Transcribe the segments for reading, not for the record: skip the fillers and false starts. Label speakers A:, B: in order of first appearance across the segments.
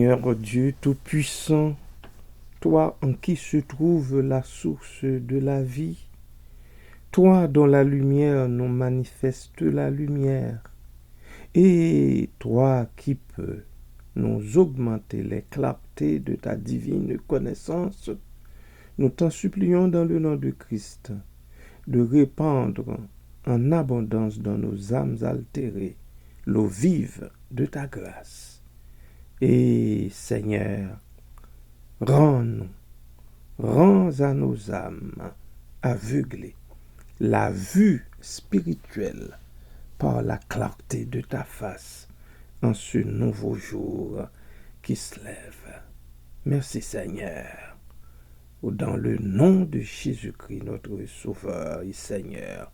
A: Seigneur Dieu Tout-Puissant, toi en qui se trouve la source de la vie, toi dont la lumière nous manifeste la lumière, et toi qui peux nous augmenter les clartés de ta divine connaissance, nous t'en supplions dans le nom de Christ de répandre en abondance dans nos âmes altérées l'eau vive de ta grâce. Et Seigneur, rends à nos âmes aveuglées la vue spirituelle par la clarté de ta face en ce nouveau jour qui se lève. Merci Seigneur. Dans le nom de Jésus-Christ, notre Sauveur et Seigneur,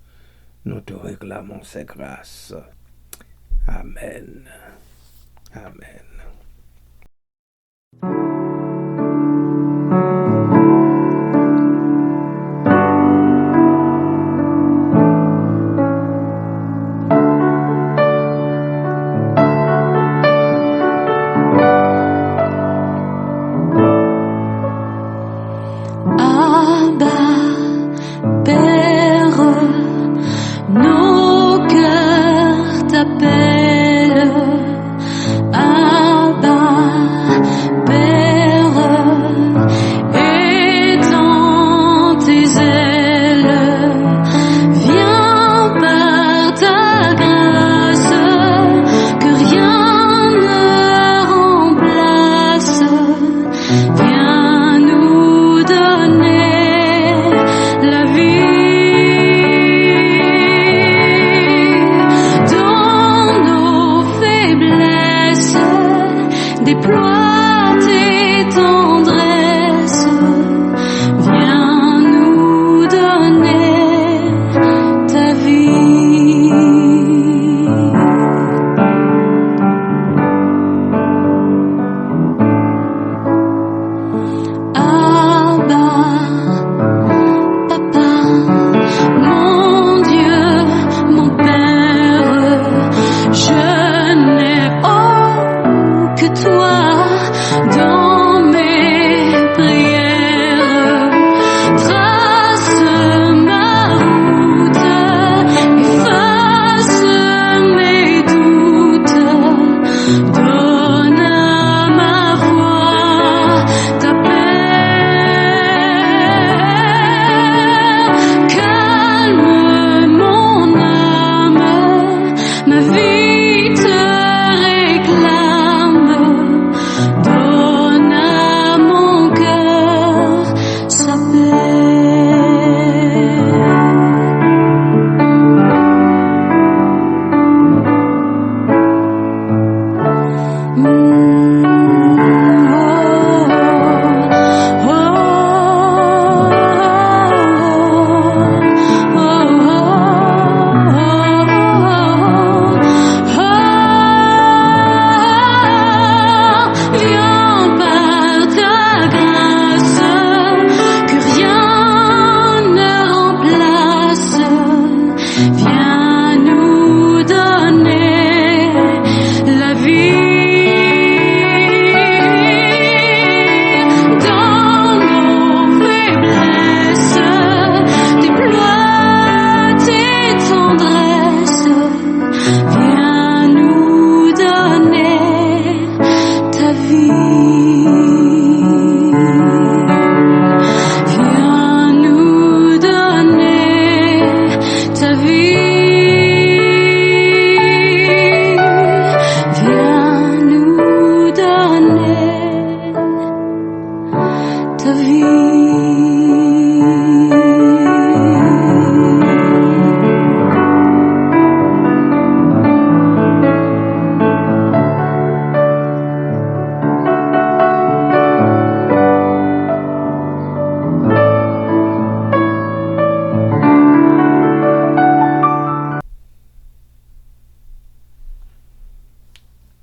A: nous te réclamons ces grâces. Amen. Amen.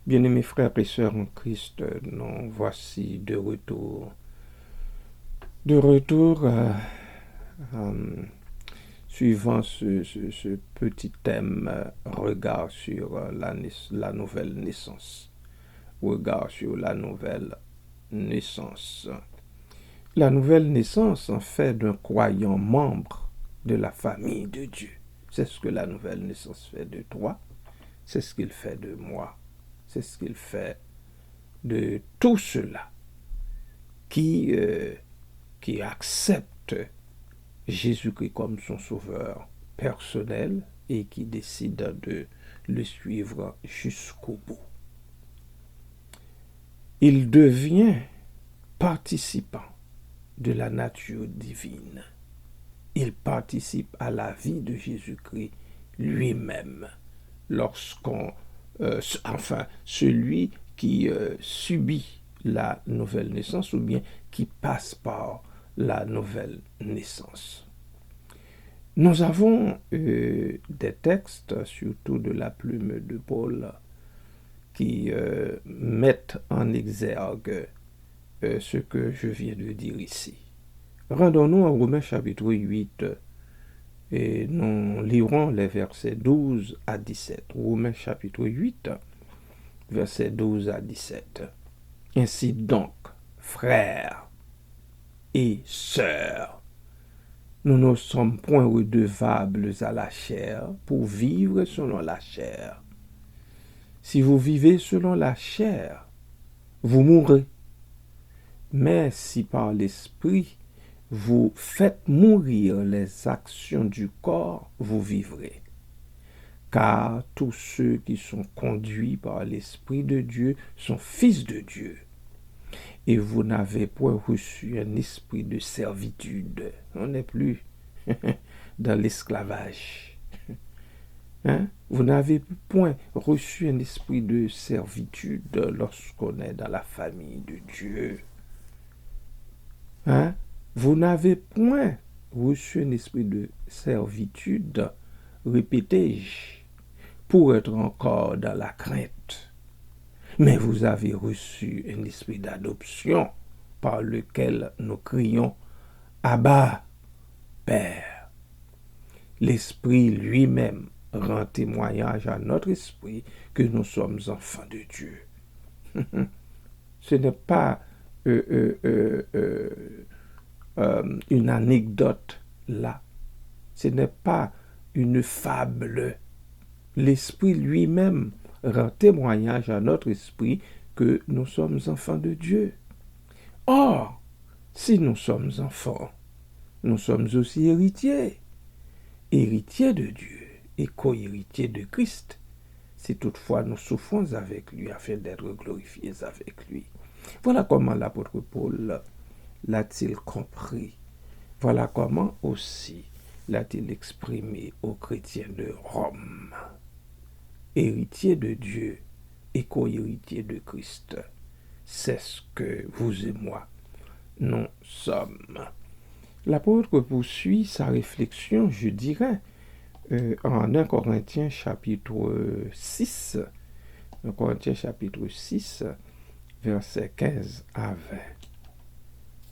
A: Bien-aimés frères et sœurs en Christ, nous voici de retour. Suivant ce petit thème, regard sur la nouvelle naissance. regard sur la nouvelle naissance. La nouvelle naissance en fait d'un croyant membre de la famille de Dieu. C'est ce que la nouvelle naissance fait de toi, c'est ce qu'il fait de moi, c'est ce qu'il fait de tous ceux-là qui acceptent Jésus-Christ comme son sauveur personnel et qui décident de le suivre jusqu'au bout. Il devient participant de la nature divine. Il participe à la vie de Jésus-Christ lui-même celui qui subit la nouvelle naissance ou bien qui passe par la nouvelle naissance. Nous avons des textes, surtout de la plume de Paul, qui mettent en exergue ce que je viens de dire ici. Rendons-nous en Romains chapitre 8 et nous lirons les versets 12 à 17. Romains chapitre 8, versets 12 à 17. Ainsi donc, frères et sœurs, nous ne sommes point redevables à la chair pour vivre selon la chair. Si vous vivez selon la chair, vous mourrez. Mais si par l'esprit, vous faites mourir les actions du corps, vous vivrez. Car tous ceux qui sont conduits par l'Esprit de Dieu sont fils de Dieu. Et vous n'avez point reçu un esprit de servitude. On n'est plus dans l'esclavage. Vous n'avez point reçu un esprit de servitude lorsqu'on est dans la famille de Dieu. Vous n'avez point reçu un esprit de servitude, répétais-je, pour être encore dans la crainte. Mais vous avez reçu un esprit d'adoption par lequel nous crions « Abba, Père ». L'Esprit lui-même rend témoignage à notre esprit que nous sommes enfants de Dieu. Ce n'est pas une anecdote là. Ce n'est pas une fable. L'Esprit lui-même rend témoignage à notre esprit que nous sommes enfants de Dieu. Or, si nous sommes enfants, nous sommes aussi héritiers. Héritiers de Dieu et co-héritiers de Christ, si toutefois nous souffrons avec lui afin d'être glorifiés avec lui. Voilà comment l'apôtre Paul l'a-t-il compris. Voilà comment aussi l'a-t-il exprimé aux chrétiens de Rome. Héritier de Dieu et co-héritier de Christ. C'est ce que vous et moi, nous sommes. L'apôtre poursuit sa réflexion, je dirais, en 1 Corinthiens chapitre 6, 1 Corinthiens chapitre 6, versets 15 à 20.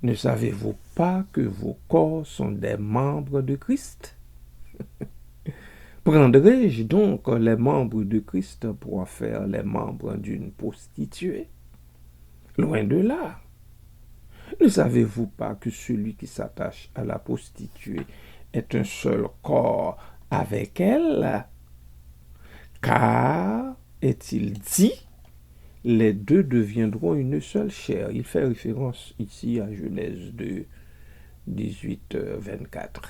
A: Ne savez-vous pas que vos corps sont des membres de Christ? Prendrai-je donc les membres de Christ pour en faire les membres d'une prostituée? Loin de là. Ne savez-vous pas que celui qui s'attache à la prostituée est un seul corps avec elle? Car, est-il dit, les deux deviendront une seule chair. Il fait référence ici à Genèse 2, 18, 24.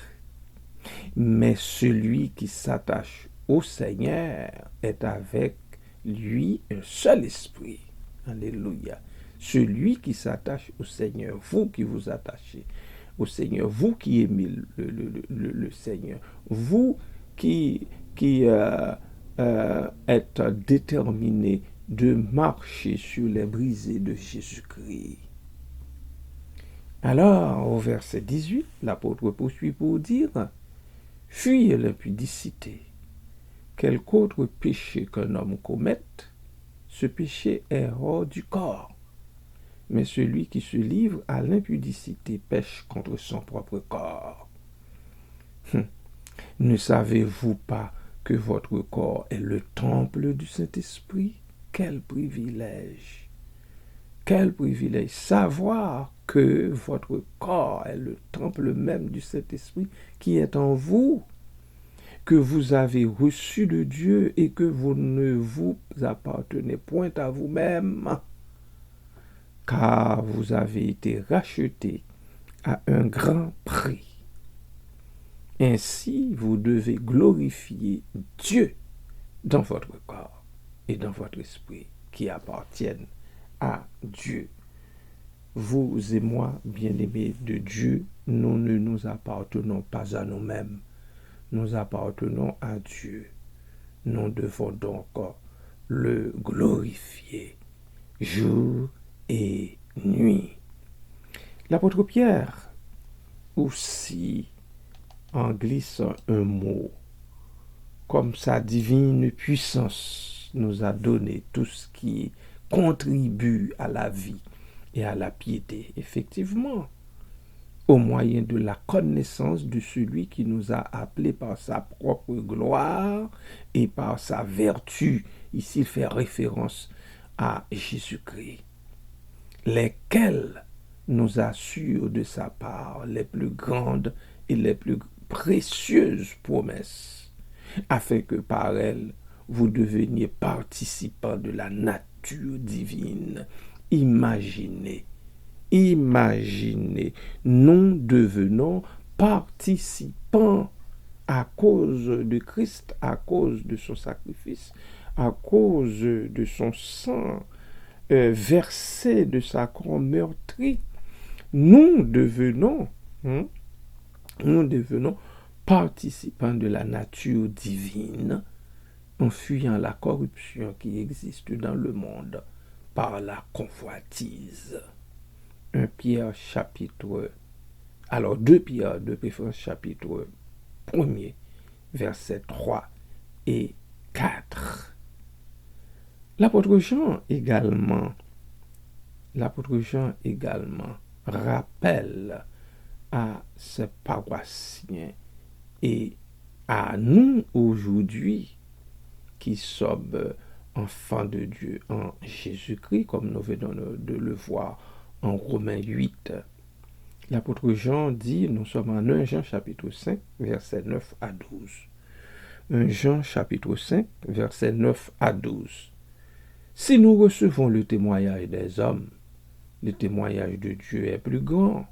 A: Mais celui qui s'attache au Seigneur est avec lui un seul esprit. Alléluia. Celui qui s'attache au Seigneur, vous qui vous attachez au Seigneur, vous qui aimez le Seigneur, vous qui êtes déterminé de marcher sur les brisées de Jésus-Christ. Alors, au verset 18, l'apôtre poursuit pour dire « Fuyez l'impudicité. Quelque autre péché qu'un homme commette, ce péché est hors du corps. Mais celui qui se livre à l'impudicité pêche contre son propre corps. Ne savez-vous pas que votre corps est le temple du Saint-Esprit? Quel privilège! Quel privilège! Savoir que votre corps est le temple même du Saint-Esprit qui est en vous, que vous avez reçu de Dieu et que vous ne vous appartenez point à vous-même, car vous avez été rachetés à un grand prix. Ainsi, vous devez glorifier Dieu dans votre corps et dans votre esprit qui appartiennent à Dieu. Vous et moi, bien-aimés de Dieu, nous ne nous appartenons pas à nous-mêmes. Nous appartenons à Dieu. Nous devons donc le glorifier jour et nuit. L'apôtre Pierre aussi en glisse un mot, comme sa divine puissance nous a donné tout ce qui contribue à la vie et à la piété. Effectivement, au moyen de la connaissance de celui qui nous a appelés par sa propre gloire et par sa vertu. Ici, il fait référence à Jésus-Christ, lesquels nous assurent de sa part les plus grandes et les plus précieuses promesses, afin que par elles, vous deveniez participants de la nature divine. Imaginez, nous devenons participants à cause de Christ, à cause de son sacrifice, à cause de son sang versé de sa croix meurtrie. Nous devenons participants de la nature divine en fuyant la corruption qui existe dans le monde par la convoitise. 2 Pierre chapitre 1er, versets 3 et 4. L'apôtre Jean également rappelle à ses paroissiens et à nous aujourd'hui qui sommes enfants de Dieu en Jésus-Christ, comme nous venons de le voir en Romains 8. L'apôtre Jean dit, nous sommes en 1 Jean chapitre 5, versets 9 à 12. 1 Jean chapitre 5, versets 9 à 12. Si nous recevons le témoignage des hommes, le témoignage de Dieu est plus grand,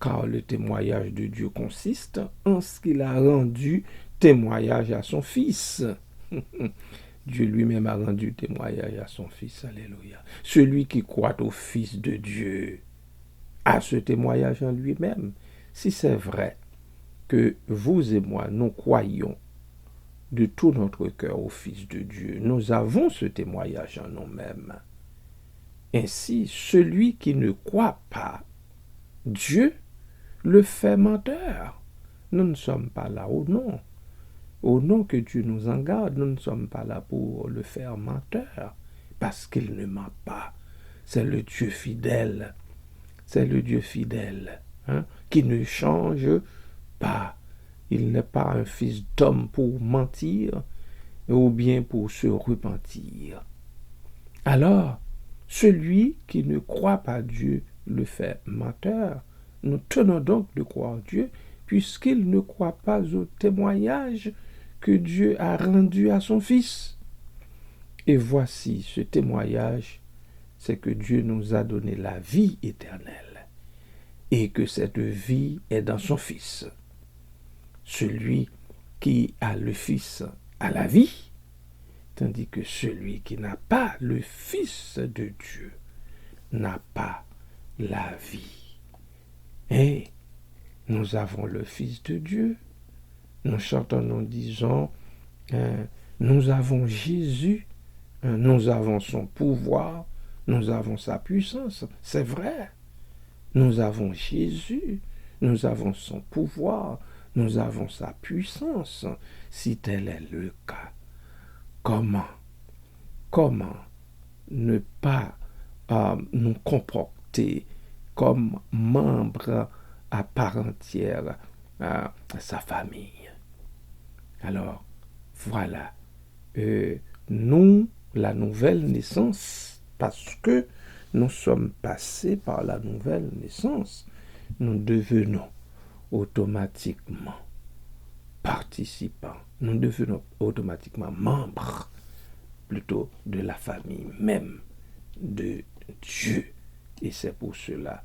A: car le témoignage de Dieu consiste en ce qu'il a rendu témoignage à son Fils. Dieu lui-même a rendu témoignage à son Fils. Alléluia. Celui qui croit au Fils de Dieu a ce témoignage en lui-même. Si c'est vrai que vous et moi, nous croyons de tout notre cœur au Fils de Dieu, nous avons ce témoignage en nous-mêmes. Ainsi, celui qui ne croit pas Dieu le fait menteur. Nous ne sommes pas là au nom. Au nom que Dieu nous en garde, nous ne sommes pas là pour le faire menteur, parce qu'il ne ment pas. C'est le Dieu fidèle. C'est le Dieu fidèle, qui ne change pas. Il n'est pas un fils d'homme pour mentir, ou bien pour se repentir. Alors, celui qui ne croit pas Dieu le fait menteur. Nous tenons donc de croire Dieu, puisqu'il ne croit pas au témoignage que Dieu a rendu à son Fils. Et voici ce témoignage, c'est que Dieu nous a donné la vie éternelle, et que cette vie est dans son Fils. Celui qui a le Fils a la vie, tandis que celui qui n'a pas le Fils de Dieu n'a pas la vie. Et nous avons le Fils de Dieu. Nous chantons, nous disons, nous avons Jésus, nous avons son pouvoir, nous avons sa puissance. C'est vrai. Nous avons Jésus, nous avons son pouvoir, nous avons sa puissance. Si tel est le cas, comment ne pas nous comporter comme membres à part entière à sa famille? Alors, voilà, nous, la nouvelle naissance, parce que nous sommes passés par la nouvelle naissance, nous devenons automatiquement participants, nous devenons automatiquement membres plutôt de la famille même de Dieu. Et c'est pour cela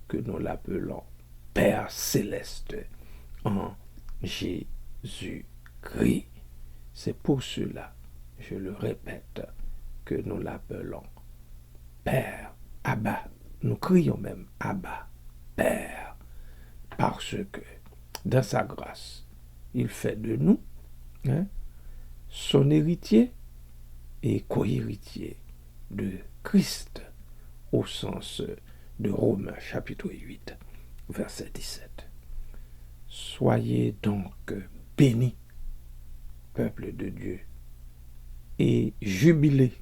A: que nous l'appelons Père céleste en Jésus-Christ. C'est pour cela, je le répète, que nous l'appelons Père, Abba. Nous crions même Abba, Père, parce que dans sa grâce, il fait de nous son héritier et co-héritier de Christ, au sens de Romains chapitre 8, verset 17. Soyez donc bénis, peuple de Dieu, et jubilez,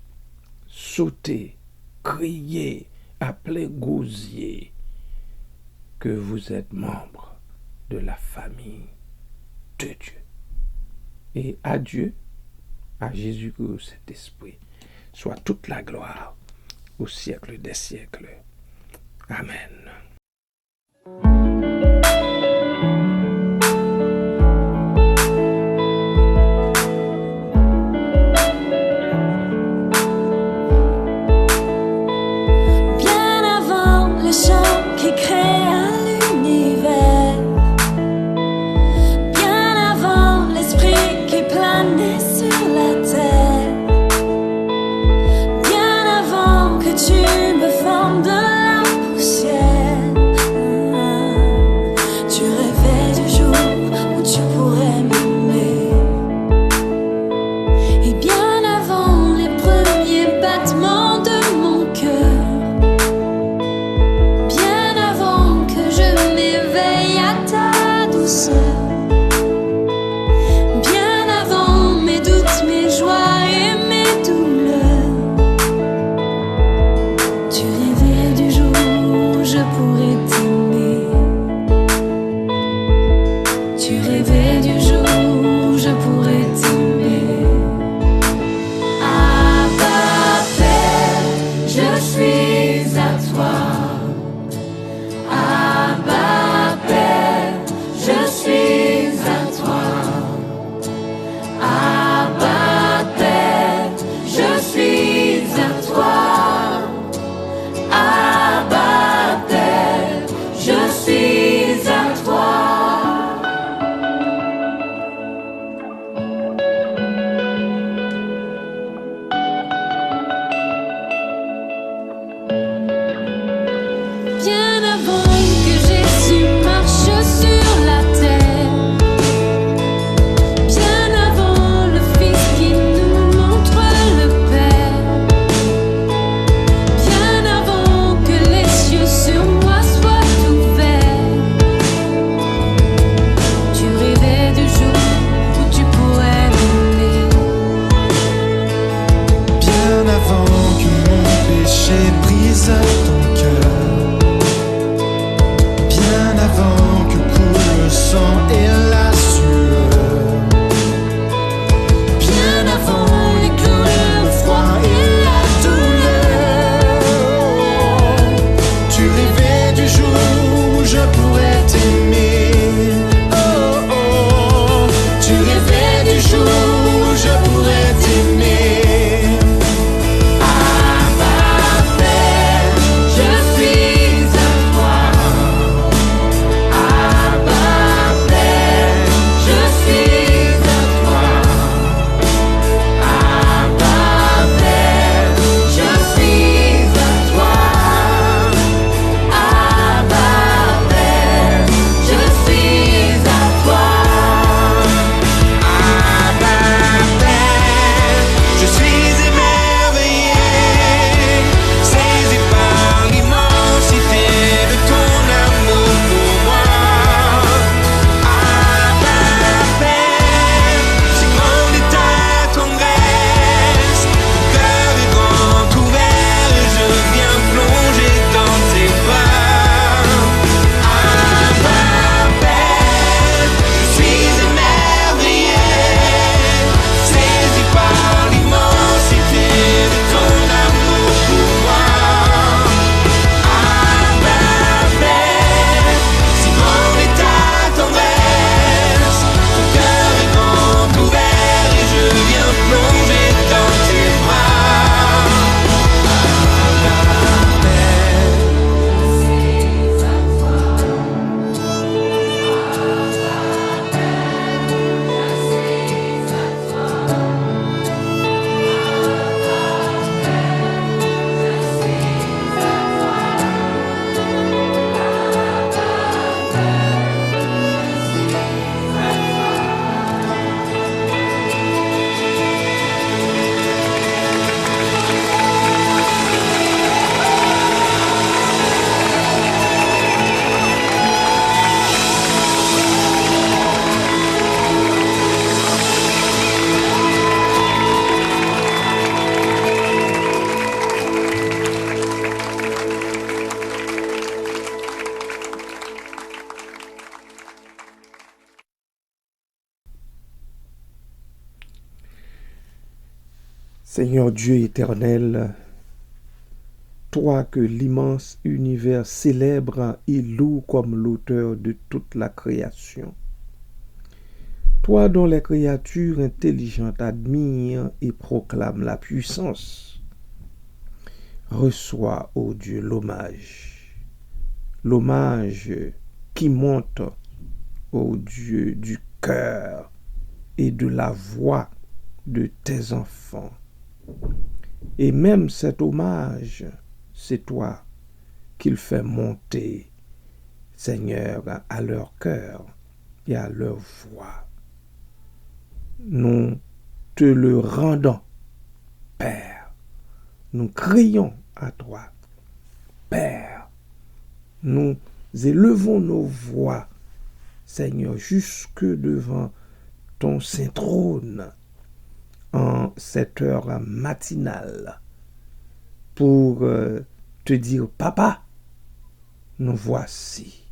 A: sautez, criez, appelez gosier, que vous êtes membre de la famille de Dieu. Et à Dieu, à Jésus-Christ, au Saint-Esprit, soit toute la gloire au siècle des siècles. Amen.
B: Bien avant le chant qui créa l'univers, bien avant l'esprit qui planait sur la terre, bien avant que tu me formes de la poussière, tu rêvais du jour où tu pourrais m'aimer. Et bien avant les premiers battements de mon cœur, bien avant que je m'éveille à ta douceur, bien avant mes doutes, mes joies et mes douleurs, tu rêvais du jour où je pourrais t'aimer. Tu rêvais du jour où je pourrais t'aimer. Abba Père, je suis à toi. Abba Père, je suis à toi. Abba Père, je suis à toi. Abba Père, je suis à toi. Bien avant que Jésus marche sur la terre, bien avant le Fils qui nous montre le Père, bien avant que les cieux sur moi soient ouverts, tu rêvais du jour où tu pourrais m'aimer.
C: Bien avant que mon péché brise ton cœur,
A: Seigneur Dieu éternel, toi que l'immense univers célèbre et loue comme l'auteur de toute la création, toi dont les créatures intelligentes admirent et proclament la puissance, reçois, ô Dieu, l'hommage qui monte, ô Dieu, du cœur et de la voix de tes enfants. Et même cet hommage, c'est toi qui le fais monter, Seigneur, à leur cœur et à leur voix. Nous te le rendons, Père. Nous crions à toi, Père. Nous élevons nos voix, Seigneur, jusque devant ton saint trône en cette heure matinale pour te dire, Papa, nous voici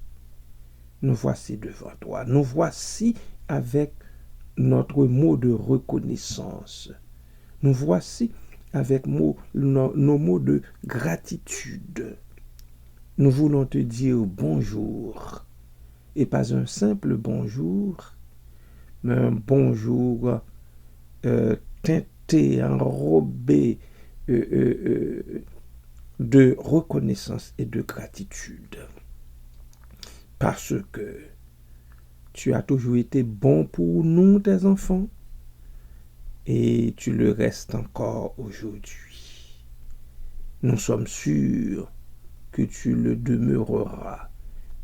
A: devant toi, nous voici avec notre mot de reconnaissance, nous voici avec nos mots de gratitude. Nous voulons te dire bonjour, et pas un simple bonjour, mais un bonjour teinté, enrobé de reconnaissance et de gratitude. Parce que tu as toujours été bon pour nous, tes enfants, et tu le restes encore aujourd'hui. Nous sommes sûrs que tu le demeureras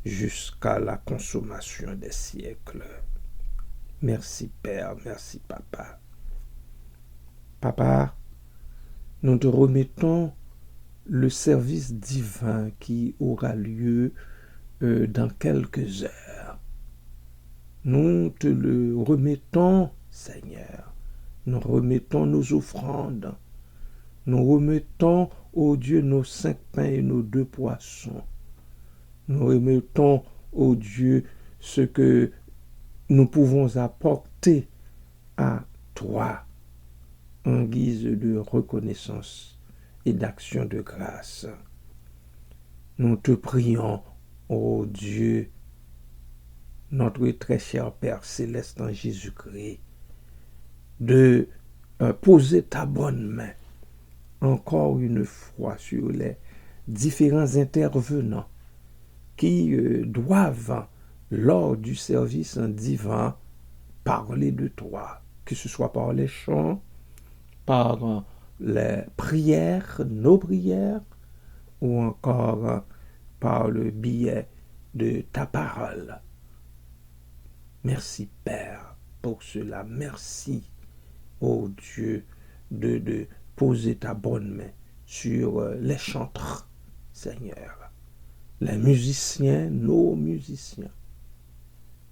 A: jusqu'à la consommation des siècles. Merci Père, merci Papa. Papa, nous te remettons le service divin qui aura lieu dans quelques heures. Nous te le remettons, Seigneur. Nous remettons nos offrandes. Nous remettons, ô Dieu, nos 5 pains et nos 2 poissons. Nous remettons, ô Dieu, ce que nous pouvons apporter à toi en guise de reconnaissance et d'action de grâce. Nous te prions, ô Dieu, notre très cher Père céleste en Jésus-Christ, de poser ta bonne main encore une fois sur les différents intervenants qui doivent, lors du service divin, parler de toi, que ce soit par les chants, par les prières, nos prières, ou encore par le biais de ta parole. Merci Père pour cela. Merci, ô Dieu, de poser ta bonne main sur les chanteurs, Seigneur, les musiciens, nos musiciens,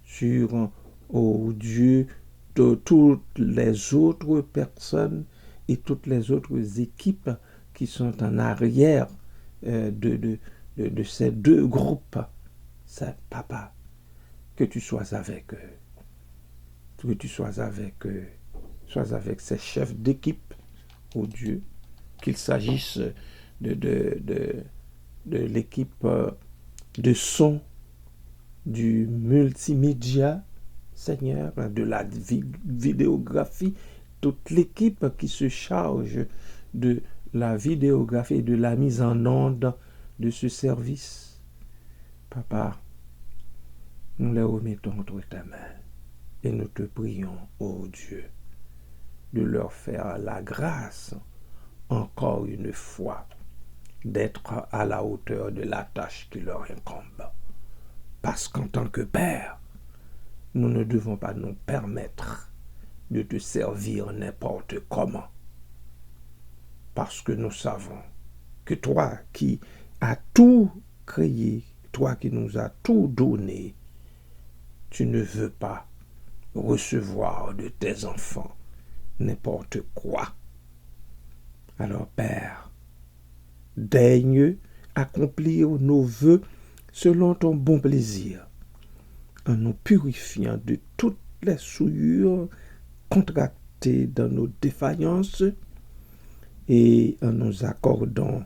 A: sur, ô Dieu, de toutes les autres personnes et toutes les autres équipes qui sont en arrière de ces 2 groupes. C'est Papa, que tu sois avec eux, que tu sois avec eux, sois avec ces chefs d'équipe, ô Dieu, qu'il s'agisse de l'équipe de son, du multimédia, Seigneur, de la vidéographie, toute l'équipe qui se charge de la vidéographie et de la mise en onde de ce service. Papa, nous les remettons entre ta main et nous te prions, ô Dieu, de leur faire la grâce, encore une fois, d'être à la hauteur de la tâche qui leur incombe. Parce qu'en tant que Père, nous ne devons pas nous permettre de te servir n'importe comment. Parce que nous savons que toi qui as tout créé, toi qui nous as tout donné, tu ne veux pas recevoir de tes enfants n'importe quoi. Alors Père, daigne accomplir nos vœux selon ton bon plaisir, en nous purifiant de toutes les souillures contractées dans nos défaillances et en nous accordant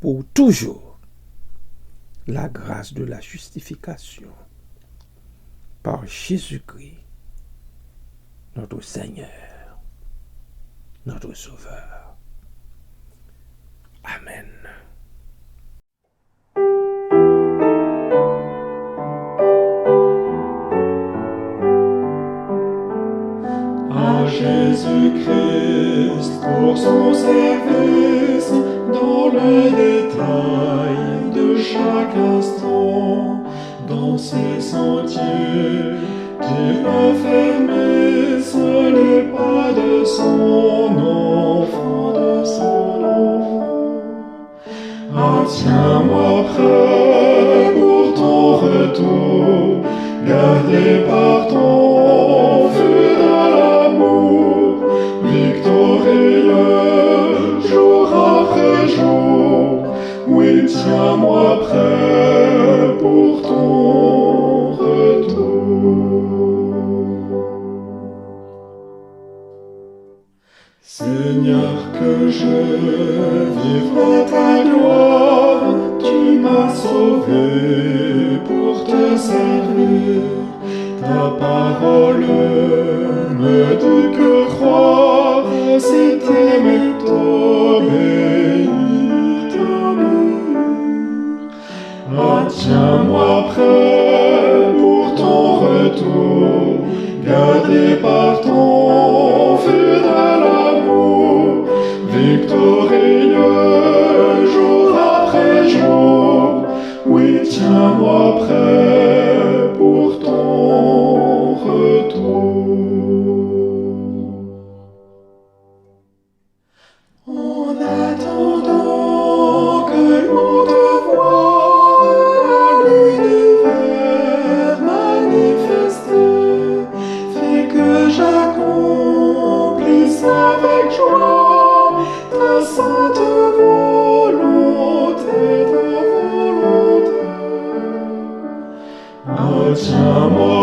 A: pour toujours la grâce de la justification par Jésus-Christ, notre Seigneur, notre Sauveur. Amen.
C: À Jésus-Christ pour son service dans le détail de chaque instant, dans ses sentiers qu'il a fermés, ce n'est pas de son enfant, Ah, tiens-moi prêt pour ton retour, gardé par ton feu de l'amour, victorieux jour après jour. Oui, tiens-moi prêt pour ton retour. Seigneur, que je vivrai ta gloire, tu m'as sauvé pour te servir. Ta parole me dit que croire, c'est t'aimer, t'obéir. Ah, tiens-moi prêt pour ton retour, gardé par ton feu de l'amour, victorieux jour après jour. Oui, tiens-moi prêt pour ton retour. En attendant que l'on te voie à l'univers manifesté, fais que j'accomplisse avec joie ta sainte volonté, ta volonté. Ah, tiens-moi